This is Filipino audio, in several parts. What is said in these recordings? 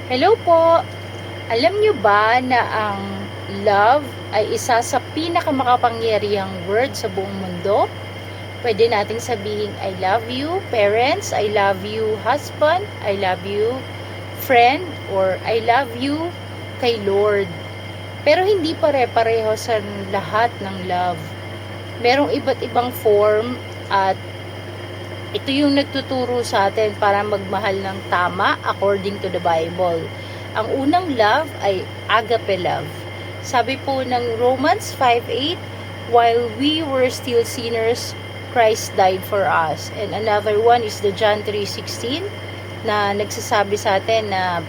Hello po! Alam niyo ba na ang love ay isa sa pinakamakapangyarihang word sa buong mundo? Pwede nating sabihin, I love you, parents, I love you, husband, I love you, friend, or I love you kay Lord. Pero hindi pare-pareho sa lahat ng love. Merong iba't ibang form at ito yung nagtuturo sa atin para magmahal ng tama according to the Bible. Ang unang love ay agape love. Sabi po ng Romans 5:8, while we were still sinners, Christ died for us. And another one is the John 3:16 na nagsasabi sa atin na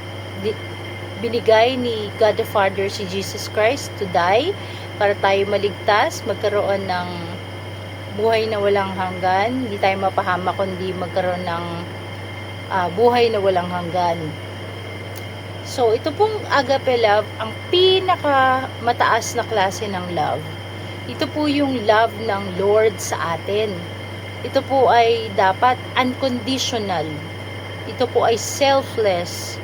binigay ni God the Father si Jesus Christ to die para tayo maligtas, magkaroon ng buhay na walang hanggan, hindi tayo mapahama kundi magkaroon ng buhay na walang hanggan. So, ito pong agape love, ang pinaka mataas na klase ng love. Ito po yung love ng Lord sa atin. Ito po ay dapat unconditional. Ito po ay selfless.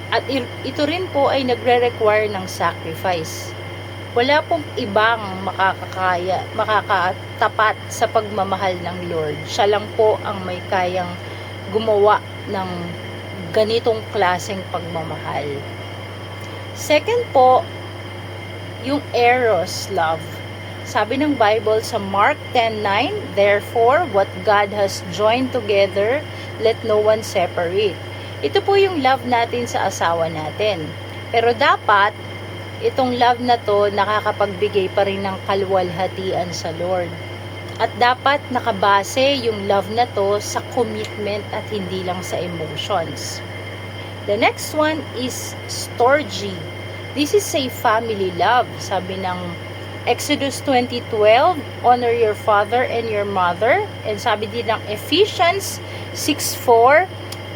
At ito rin po ay nagre-require ng sacrifice. Wala pong ibang makakatapat sa pagmamahal ng Lord. Siya lang po ang may kayang gumawa ng ganitong klaseng pagmamahal. Second po, yung eros love. Sabi ng Bible sa Mark 10:9, therefore, what God has joined together, let no one separate. Ito po yung love natin sa asawa natin. Pero dapat, itong love na to nakakapagbigay pa rin ng kaluwalhatian sa Lord. At dapat nakabase yung love na to sa commitment at hindi lang sa emotions. The next one is storge. This is a family love. Sabi ng Exodus 20:12, honor your father and your mother. And sabi din ng Ephesians 6:4,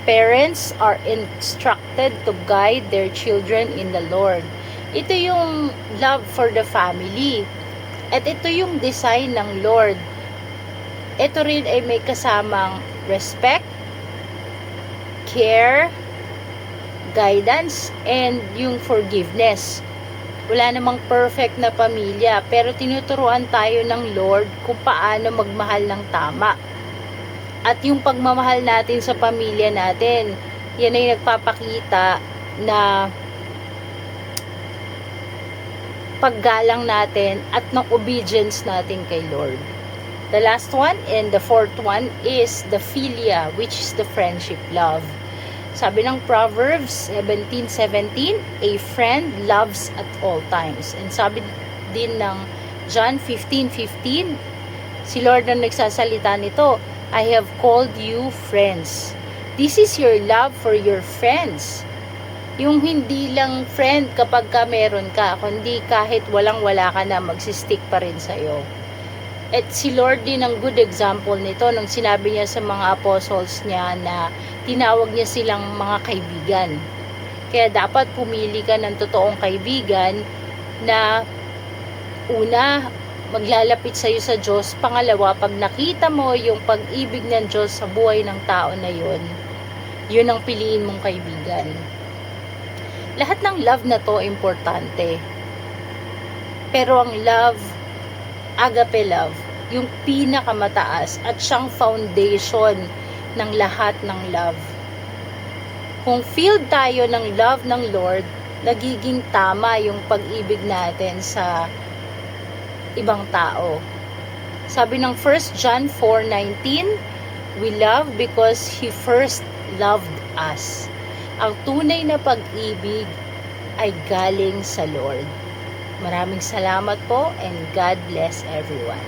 parents are instructed to guide their children in the Lord. Ito yung love for the family. At ito yung design ng Lord. Ito rin ay may kasamang respect, care, guidance, and yung forgiveness. Wala namang perfect na pamilya, pero tinuturuan tayo ng Lord kung paano magmahal ng tama. At yung pagmamahal natin sa pamilya natin, yan ay nagpapakita na paggalang natin at ng obedience natin kay Lord. The last one and the fourth one is the philia, which is the friendship love. Sabi ng Proverbs 17:17, a friend loves at all times. And sabi din ng John 15:15, si Lord na nagsasalita nito, I have called you friends. This is your love for your friends. Yung hindi lang friend kapag ka meron ka, kundi kahit walang-wala ka na, magsistick pa rin sa'yo. At si Lord din ang good example nito nung sinabi niya sa mga apostles niya na tinawag niya silang mga kaibigan. Kaya dapat pumili ka ng totoong kaibigan na una, maglalapit sa'yo sa Diyos. Pangalawa, pag nakita mo yung pag-ibig ng Diyos sa buhay ng tao na yun ang piliin mong kaibigan. Lahat ng love na to importante. Pero ang love, agape love, yung pinakamataas at siyang foundation ng lahat ng love. Kung filled tayo ng love ng Lord, nagiging tama yung pag-ibig natin sa ibang tao. Sabi ng 1 John 4:19, we love because He first loved us. Ang tunay na pag-ibig ay galing sa Lord. Maraming salamat po and God bless everyone.